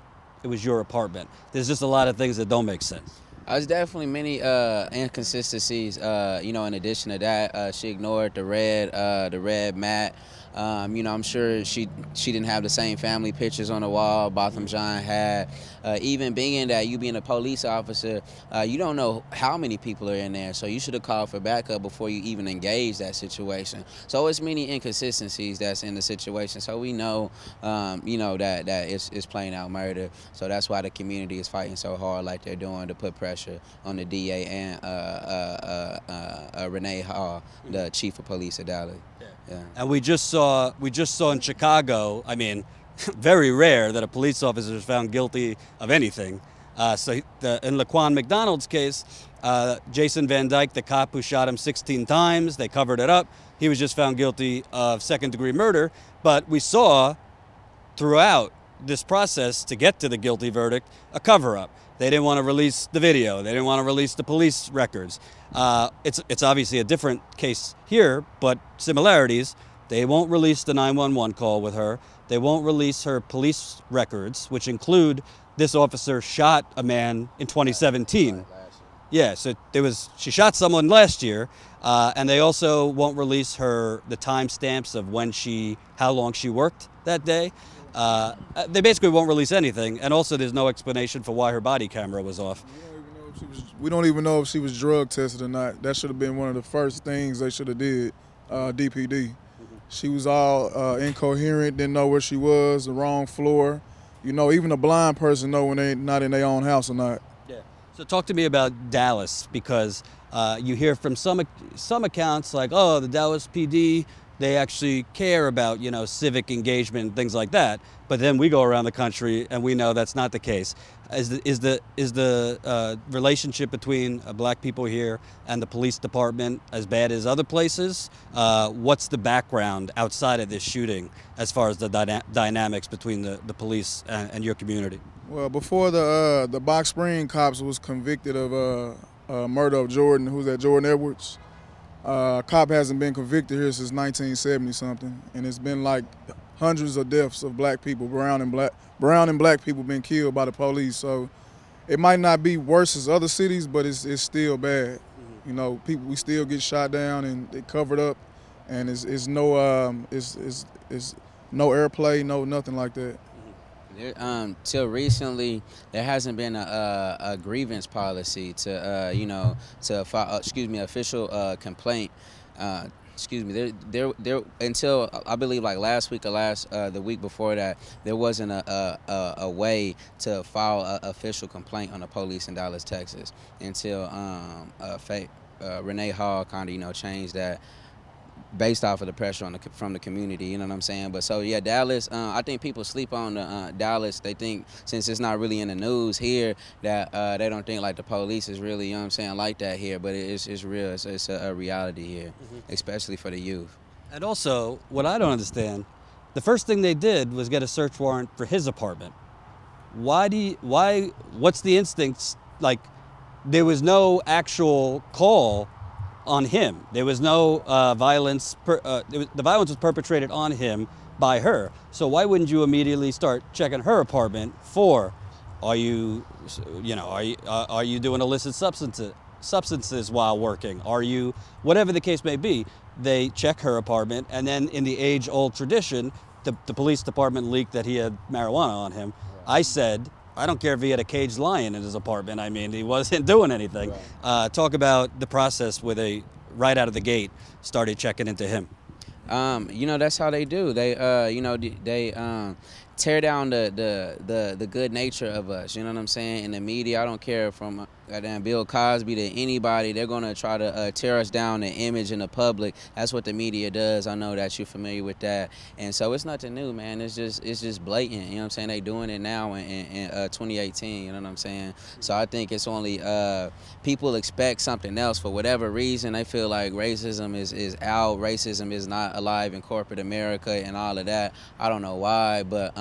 it was your apartment? There's just a lot of things that don't make sense. There's definitely many inconsistencies. You know, in addition to that, she ignored the red mat. You know, I'm sure she didn't have the same family pictures on the wall Botham Jean had. Even being that you being a police officer, you don't know how many people are in there, so you should have called for backup before you even engage that situation. So it's many inconsistencies that's in the situation. So we know, you know, that it's plain out murder. So that's why the community is fighting so hard like they're doing to put pressure on the DA and Renee Hall, the chief of police of Dallas. Yeah. And we just saw in Chicago, I mean, very rare that a police officer is found guilty of anything. In Laquan McDonald's case, Jason Van Dyke, the cop who shot him 16 times, they covered it up. He was just found guilty of second-degree murder. But we saw throughout this process to get to the guilty verdict a cover-up. They didn't want to release the video. They didn't want to release the police records. It's obviously a different case here, but similarities. They won't release the 911 call with her. They won't release her police records, which include this officer shot a man in 2017. Yeah, so she shot someone last year, and they also won't release the timestamps of how long she worked that day. They basically won't release anything, and also there's no explanation for why her body camera was off. We don't even know if she was drug tested or not. That should have been one of the first things they should have did, DPD. She was all incoherent, didn't know where she was, the wrong floor. You know, even a blind person know when they're not in their own house or not. Yeah. So talk to me about Dallas, because you hear from some accounts like, oh, the Dallas PD, they actually care about, civic engagement and things like that. But then we go around the country and we know that's not the case. Is the relationship between black people here and the police department as bad as other places? What's the background outside of this shooting as far as the dynamics between the police and your community? Well, before the Box Spring cops was convicted of murder of Jordan, who's that, Jordan Edwards. Cop hasn't been convicted here since 1970 something, and it's been like hundreds of deaths of black people, brown and black people been killed by the police. So it might not be worse as other cities, but it's still bad. Mm-hmm. You know, we still get shot down and they covered up, and it's no airplay, no nothing like that. Till recently, there hasn't been a grievance policy to file, official complaint. There until I believe like last week or the week before that, there wasn't a way to file an official complaint on the police in Dallas, Texas, until Renee Hall kind of changed that, based off of the pressure from the community, you know what I'm saying? But so yeah, Dallas, I think people sleep on Dallas. They think since it's not really in the news here that they don't think like the police is really, you know what I'm saying, like that here. But it's real. It's a reality here, especially for the youth. And also, what I don't understand, the first thing they did was get a search warrant for his apartment. What's the instincts? Like, there was no actual call on him. There was no violence. The violence was perpetrated on him by her. So why wouldn't you immediately start checking her apartment for, are you doing illicit substances while working? Are you, whatever the case may be, they check her apartment, and then in the age-old tradition, the police department leaked that he had marijuana on him. Right. I said, I don't care if he had a caged lion in his apartment. I mean, he wasn't doing anything. Right. Talk about the process where they, right out of the gate, started checking into him. That's how they do. They, they tear down the good nature of us. You know what I'm saying? In the media, I don't care, from goddamn Bill Cosby to anybody, they're gonna try to tear us down, the image in the public. That's what the media does. I know that you're familiar with that, and so it's nothing new, man. It's just blatant. You know what I'm saying? They doing it now in 2018. You know what I'm saying? So I think it's only people expect something else for whatever reason. They feel like racism is out. Racism is not alive in corporate America and all of that. I don't know why, but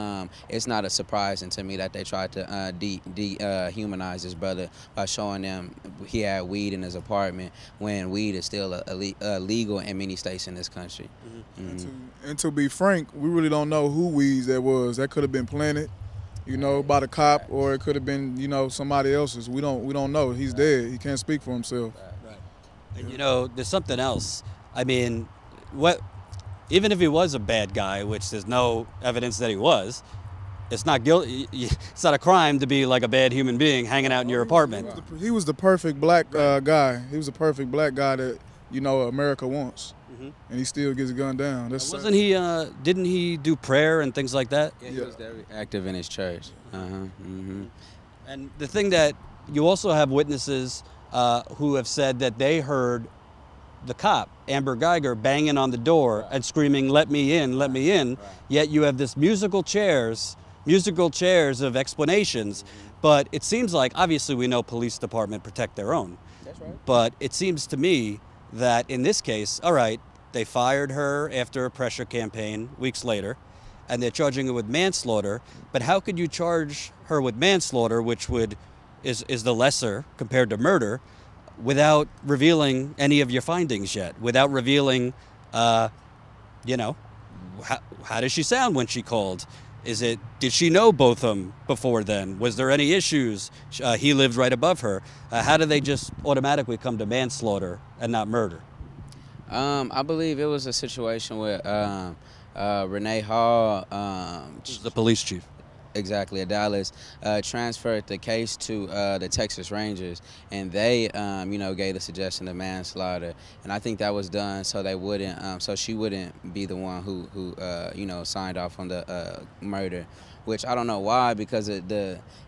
it's not a surprising to me that they tried to dehumanize his brother by showing them he had weed in his apartment when weed is still illegal in many states in this country. And to be frank, we really don't know who weeds that was. That could have been planted, by the cop, or it could have been, somebody else's. We don't know. He's dead. He can't speak for himself. Right. And there's something else. I mean, even if he was a bad guy, which there's no evidence that he was, it's not guilty. It's not a crime to be like a bad human being hanging out in your apartment. He was the perfect black guy. He was the perfect black guy that America wants, and he still gets gunned down. Wasn't he? Didn't he do prayer and things like that? Yeah, he was very active in his church. And the thing that you also have witnesses who have said that they heard the cop, Amber Geiger, banging on the door and screaming, "Let me in, let me in." Right. Yet you have this musical chairs musical chairs of explanations, but it seems like, obviously we know police department protect their own. That's right. But it seems to me that in this case, all right, they fired her after a pressure campaign weeks later, and they're charging her with manslaughter. But how could you charge her with manslaughter, which is the lesser compared to murder, without revealing any of your findings yet, without revealing, you know, how does she sound when she called? Did she know Botham before then? Was there any issues? He lived right above her. How do they just automatically come to manslaughter and not murder? I believe it was a situation where Renee Hall, The police chief. exactly, of Dallas, transferred the case to the Texas Rangers, and they, you know, gave the suggestion of manslaughter, and I think that was done so they wouldn't, so she wouldn't be the one who you know, signed off on the murder, which I don't know why, because of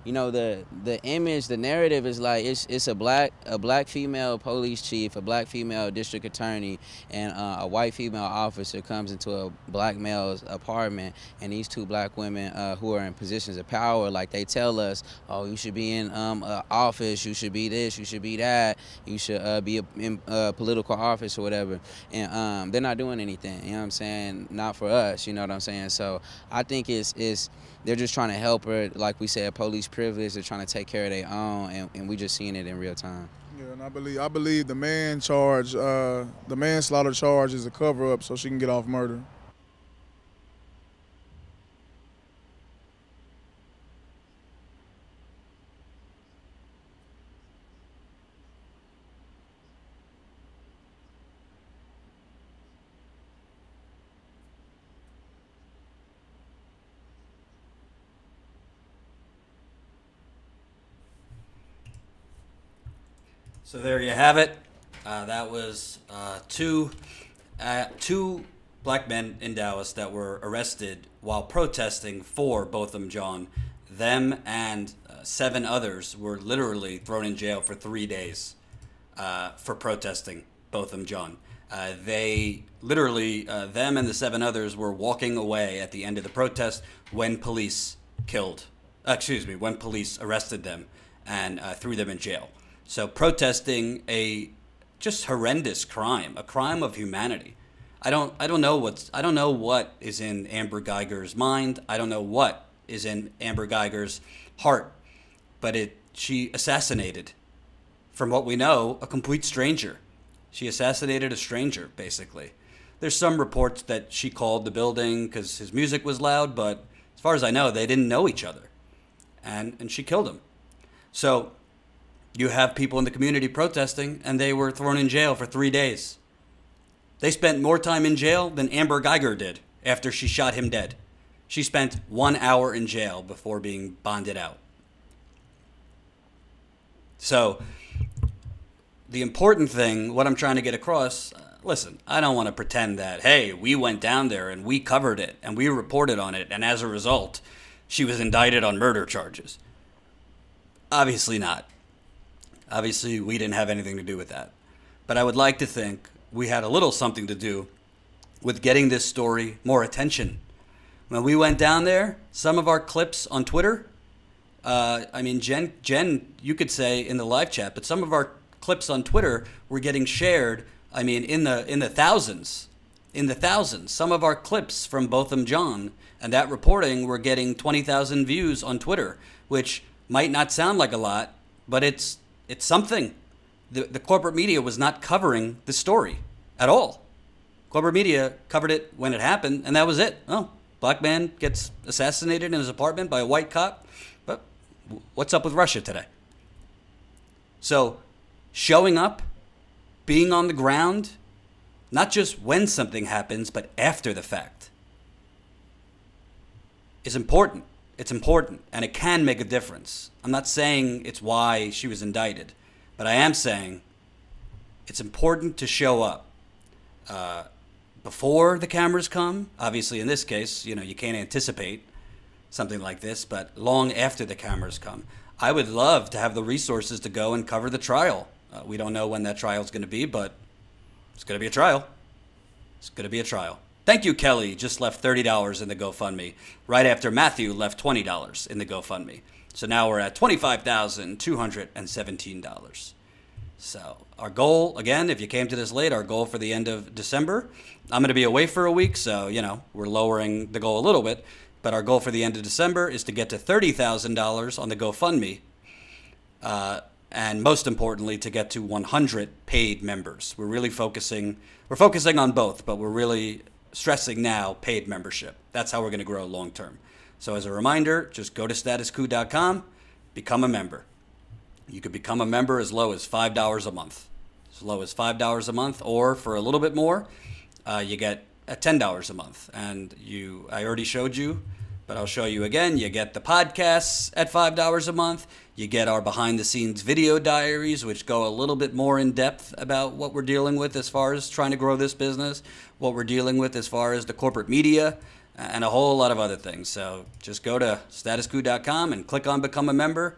you know, the image, the narrative is like it's a black female police chief, a black female district attorney, and a white female officer comes into a black male's apartment, and these two black women who are in positions of power, like they tell us, oh, you should be in office, you should be this, you should be that, you should be in political office or whatever, and they're not doing anything. You know what I'm saying? Not for us. You know what I'm saying? So I think they're just trying to help her, like we said, police privilege. They're trying to take care of their own, and we just seeing it in real time. Yeah, and I believe the manslaughter charge is a cover up so she can get off murder. So there you have it. That was two black men in Dallas that were arrested while protesting for Botham Jean. Them and 7 others were literally thrown in jail for 3 days for protesting Botham Jean. They literally, them and the 7 others were walking away at the end of the protest when police when police arrested them and threw them in jail. So protesting a just horrendous crime, a crime of humanity. I don't know what is in Amber Geiger's mind. I don't know what is in Amber Geiger's heart, but she assassinated, from what we know, a complete stranger. She assassinated a stranger, basically. There's some reports that she called the building because his music was loud, but as far as I know, they didn't know each other, and she killed him. So you have people in the community protesting, and they were thrown in jail for 3 days. They spent more time in jail than Amber Geiger did after she shot him dead. She spent 1 hour in jail before being bonded out. So the important thing, what I'm trying to get across, listen, I don't want to pretend that, hey, we went down there and we covered it and we reported on it, and as a result, she was indicted on murder charges. Obviously not. Obviously, we didn't have anything to do with that. But I would like to think we had a little something to do with getting this story more attention. When we went down there, some of our clips on Twitter, I mean, Jen, you could say in the live chat, but some of our clips on Twitter were getting shared, I mean, in the thousands. In the thousands. Some of our clips from Botham Jean and that reporting were getting 20,000 views on Twitter, which might not sound like a lot, but it's something. The corporate media was not covering the story at all. Corporate media covered it when it happened, and that was it. Oh, black man gets assassinated in his apartment by a white cop. But what's up with Russia today? So showing up, being on the ground, not just when something happens, but after the fact, is important. It's important, and it can make a difference. I'm not saying it's why she was indicted, but I am saying it's important to show up before the cameras come. Obviously, in this case, you can't anticipate something like this, but long after the cameras come. I would love to have the resources to go and cover the trial. We don't know when that trial is going to be, but it's going to be a trial. It's going to be a trial. Thank you, Kelly. Just left $30 in the GoFundMe right after Matthew left $20 in the GoFundMe. So now we're at $25,217. So our goal, again, if you came to this late, our goal for the end of December, I'm going to be away for a week, so, we're lowering the goal a little bit. But our goal for the end of December is to get to $30,000 on the GoFundMe. And most importantly, to get to 100 paid members. We're focusing on both, but we're really stressing now paid membership. That's how we're going to grow long term. So as a reminder, just go to statuscoup.com, become a member. You could become a member as low as $5 a month. As low as $5 a month, or for a little bit more, you get at $10 a month. And I already showed you, but I'll show you again. You get the podcasts at $5 a month. You get our behind-the-scenes video diaries, which go a little bit more in depth about what we're dealing with as far as trying to grow this business, what we're dealing with as far as the corporate media, and a whole lot of other things. So just go to statuscoup.com and click on Become a Member,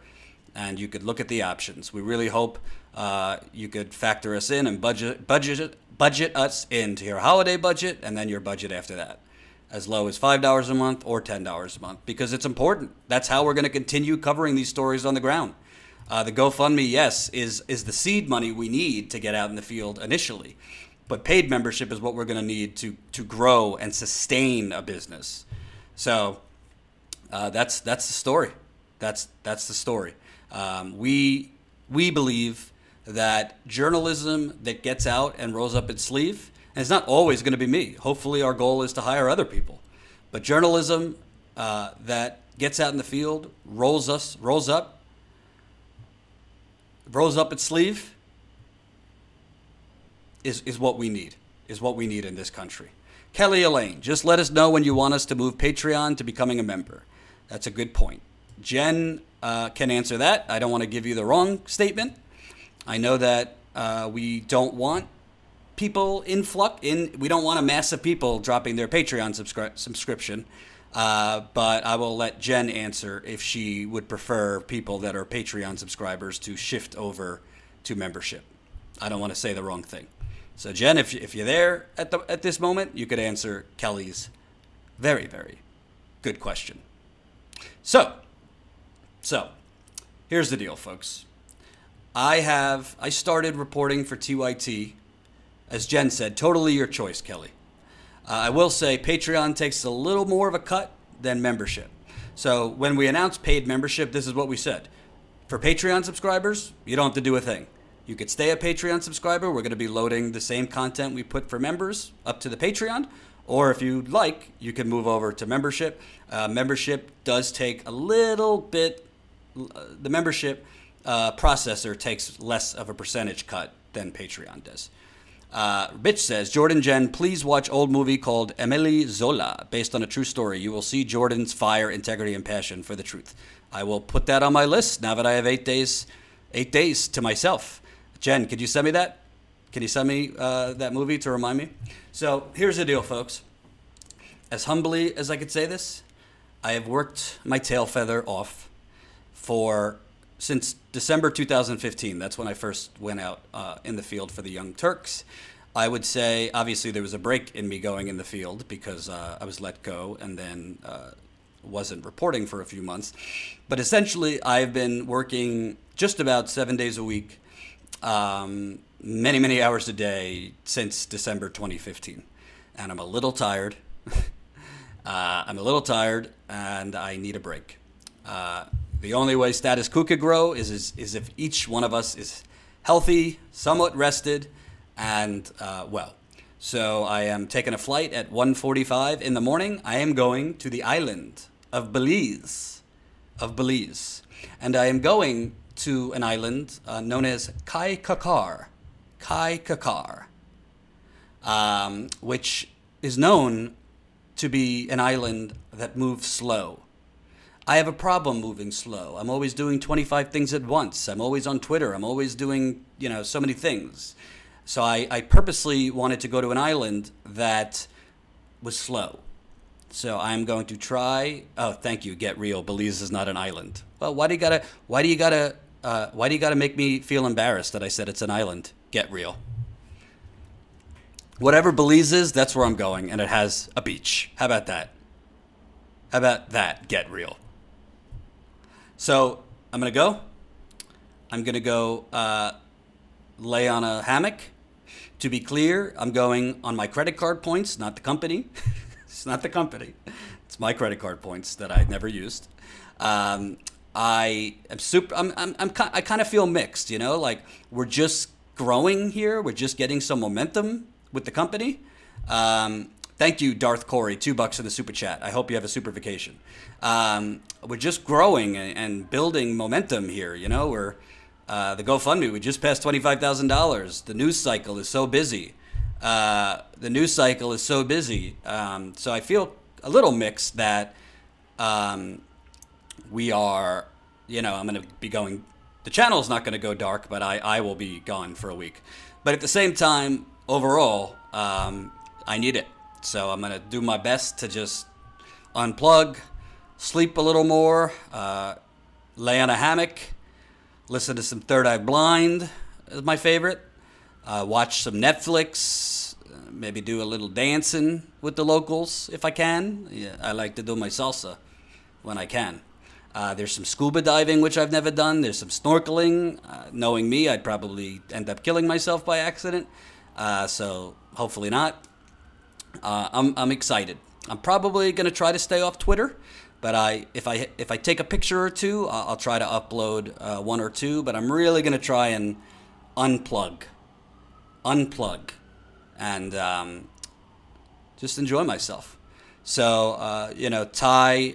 and you could look at the options. We really hope you could factor us in and budget us into your holiday budget, and then your budget after that, as low as $5 a month or $10 a month, because it's important. That's how we're going to continue covering these stories on the ground. The GoFundMe, yes, is the seed money we need to get out in the field initially, but paid membership is what we're going to need to grow and sustain a business. So that's the story. That's the story. We believe that journalism that gets out and rolls up its sleeve, and it's not always going to be me. Hopefully our goal is to hire other people. But journalism that gets out in the field, rolls up its sleeve, is what we need, in this country. Kelly Elaine, just let us know when you want us to move Patreon to becoming a member. That's a good point. Jen can answer that. I don't want to give you the wrong statement. I know that we don't want people we don't want a mass of people dropping their Patreon subscription, but I will let Jen answer if she would prefer people that are Patreon subscribers to shift over to membership. I don't want to say the wrong thing. So Jen, if you're there at this moment, you could answer Kelly's very, very good question. So here's the deal, folks. I started reporting for TYT. As Jen said, totally your choice, Kelly. I will say Patreon takes a little more of a cut than membership. So when we announced paid membership, this is what we said. For Patreon subscribers, you don't have to do a thing. You could stay a Patreon subscriber. We're going to be loading the same content we put for members up to the Patreon. Or if you'd like, you can move over to membership. Membership does take a little bit. The membership processor takes less of a percentage cut than Patreon does. Bitch says, Jordan Jen, please watch old movie called Emily Zola, based on a true story. You will see Jordan's fire, integrity, and passion for the truth. I will put that on my list now that I have 8 days to myself. Jen, could you send me that? Can you send me that movie to remind me? So here's the deal, folks. As humbly as I could say this, I have worked my tail feather off since December 2015. That's when I first went out in the field for the Young Turks. I would say, obviously, there was a break in me going in the field because I was let go and then wasn't reporting for a few months. But essentially, I've been working just about 7 days a week, many, many hours a day since December 2015. And I'm a little tired. And I need a break. The only way Status Quo could grow is if each one of us is healthy, somewhat rested, and well. So I am taking a flight at 1:45 in the morning. I am going to the island of Belize. And I am going to an island known as Kai Kakar, which is known to be an island that moves slow. I have a problem moving slow. I'm always doing 25 things at once. I'm always on Twitter. I'm always doing, so many things. So I purposely wanted to go to an island that was slow. So I'm going to try. Oh, thank you. Get real. Belize is not an island. Well, why do you gotta make me feel embarrassed that I said it's an island? Get real. Whatever Belize is, that's where I'm going, and it has a beach. How about that? How about that? Get real. So I'm going to go. I'm going to go lay on a hammock. To be clear, I'm going on my credit card points, not the company. It's not the company. It's my credit card points that I never used. I kind of feel mixed, you know, like we're just growing here. We're just getting some momentum with the company. Thank you, Darth Corey, $2 in the super chat. I hope you have a super vacation. We're just growing and building momentum here. You know, we're the GoFundMe. We just passed $25,000. The news cycle is so busy. So I feel a little mixed that we are. You know, I'm going to be going. The channel's not going to go dark, but I will be gone for a week. But at the same time, overall, I need it. So I'm going to do my best to just unplug, sleep a little more, lay on a hammock, listen to some Third Eye Blind is my favorite, watch some Netflix, maybe do a little dancing with the locals if I can. Yeah, I like to do my salsa when I can. There's some scuba diving, which I've never done. There's some snorkeling. Knowing me, I'd probably end up killing myself by accident. So hopefully not. I'm excited. I'm probably going to try to stay off Twitter, but if I take a picture or two, I'll try to upload one or two. But I'm really going to try and unplug, and just enjoy myself. So you know, Ty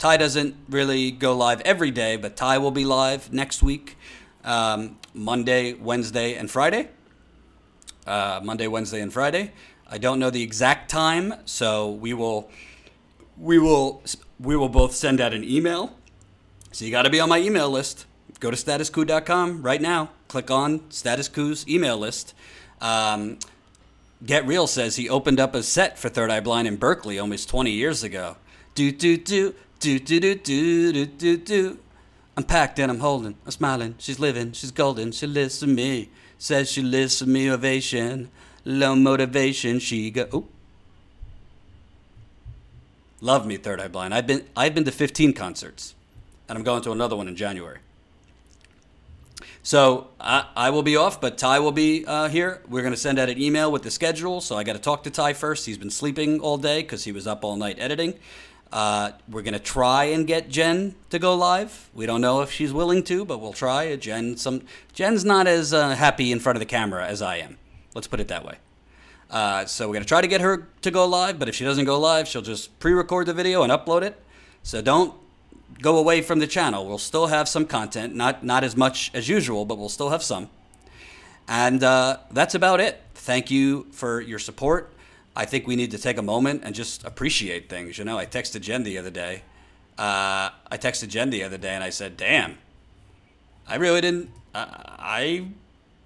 doesn't really go live every day, but Ty will be live next week, Monday, Wednesday, and Friday. Monday, Wednesday, and Friday. I don't know the exact time, so we will both send out an email. So you got to be on my email list. Go to statuscoup.com right now. Click on Status Coup's email list. Get Real says he opened up a set for Third Eye Blind in Berkeley almost 20 years ago. Do. I'm packed and I'm holding. I'm smiling. She's living. She's golden. She lives for me. Says she lives for me. Ovation. Low motivation. She go. Ooh. Love me, Third Eye Blind. I've been to 15 concerts, and I'm going to another one in January. So I will be off, but Ty will be here. We're going to send out an email with the schedule. So I got to talk to Ty first. He's been sleeping all day because he was up all night editing. We're going to try and get Jen to go live. We don't know if she's willing to, but we'll try. Jen's not as happy in front of the camera as I am. Let's put it that way. So we're going to try to get her to go live, but if she doesn't go live, she'll just pre-record the video and upload it. So don't go away from the channel. We'll still have some content, not as much as usual, but we'll still have some. And that's about it. Thank you for your support. I think we need to take a moment and just appreciate things. You know, I texted Jen the other day. And I said, damn, I really didn't, I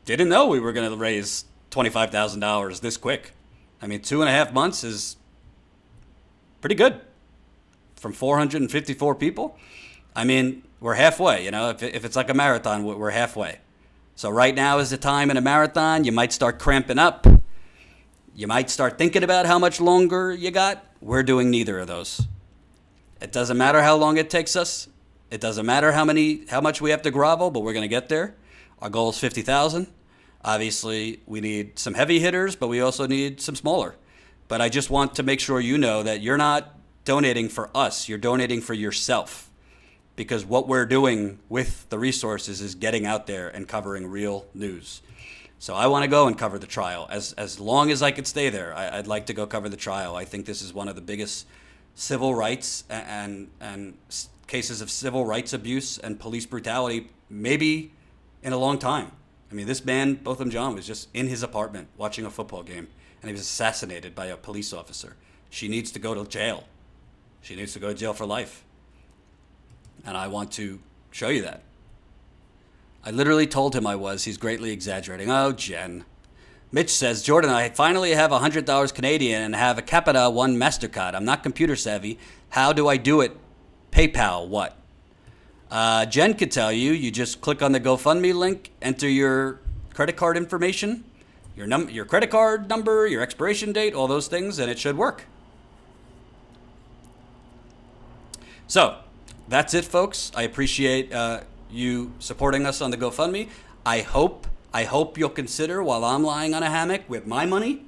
didn't know we were going to raise $25,000 this quick. I mean, 2.5 months is pretty good from 454 people. I mean, we're halfway, you know, if it's like a marathon, we're halfway. So right now is the time in a marathon. You might start cramping up. You might start thinking about how much longer you got. We're doing neither of those. It doesn't matter how long it takes us. It doesn't matter how much we have to grovel, but we're going to get there. Our goal is 50,000. Obviously, we need some heavy hitters, but we also need some smaller. But I just want to make sure you know that you're not donating for us. You're donating for yourself. Because what we're doing with the resources is getting out there and covering real news. So I want to go and cover the trial. As long as I could stay there, I'd like to go cover the trial. I think this is one of the biggest civil rights and cases of civil rights abuse and police brutality maybe in a long time. I mean, this man, Botham Jean, was just in his apartment watching a football game, and he was assassinated by a police officer. She needs to go to jail. She needs to go to jail for life. And I want to show you that. I literally told him I was. He's greatly exaggerating. Oh, Jen. Mitch says, Jordan, I finally have $100 Canadian and have a Capita One MasterCard. I'm not computer savvy. How do I do it? PayPal, what? Jen could tell you. You just click on the GoFundMe link, enter your credit card information, your credit card number, your expiration date, all those things, and it should work. So that's it, folks. I appreciate you supporting us on the GoFundMe. I hope you'll consider, while I'm lying on a hammock with my money,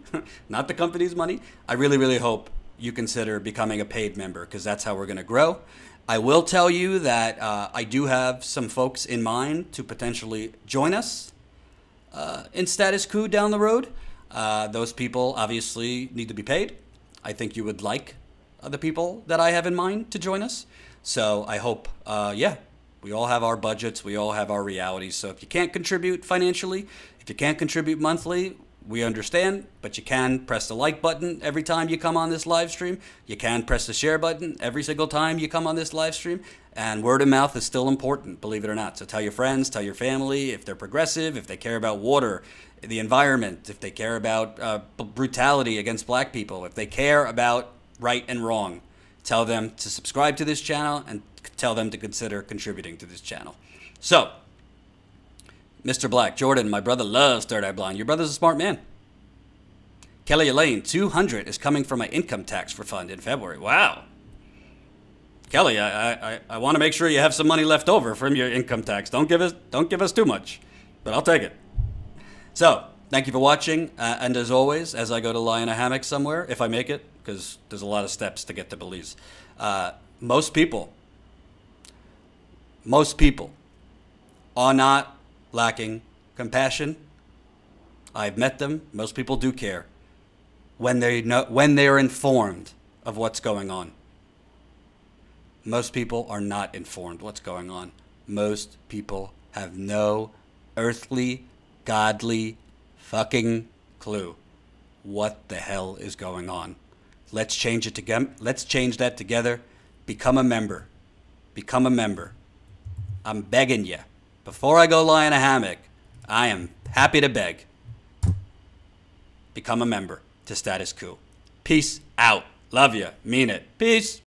not the company's money, I really, really hope you consider becoming a paid member, because that's how we're going to grow. I will tell you that I do have some folks in mind to potentially join us in Status Quo down the road. Those people obviously need to be paid. I think you would like the people that I have in mind to join us. So I hope, yeah, we all have our budgets. We all have our realities. So if you can't contribute financially, if you can't contribute monthly, we understand, but you can press the like button every time you come on this live stream. You can press the share button every single time you come on this live stream. And word of mouth is still important, believe it or not. So tell your friends, tell your family, if they're progressive, if they care about water, the environment, if they care about brutality against black people, if they care about right and wrong, tell them to subscribe to this channel and tell them to consider contributing to this channel. So, Mr. Black, Jordan, my brother loves Third Eye Blind. Your brother's a smart man. Kelly Elaine, 200 is coming from my income tax refund in February. Wow. Kelly, I want to make sure you have some money left over from your income tax. Don't give us too much, but I'll take it. So, thank you for watching. And as always, as I go to lie in a hammock somewhere, if I make it, because there's a lot of steps to get to Belize, most people are not lacking compassion. I've met them. Most people do care when they're informed of what's going on. Most people are not informed what's going on. Most people have no earthly, godly fucking clue what the hell is going on. Let's change it together. Let's change that together. Become a member. Become a member. I'm begging you. Before I go lie in a hammock, I am happy to beg. Become a member to Status Quo. Peace out. Love you. Mean it. Peace.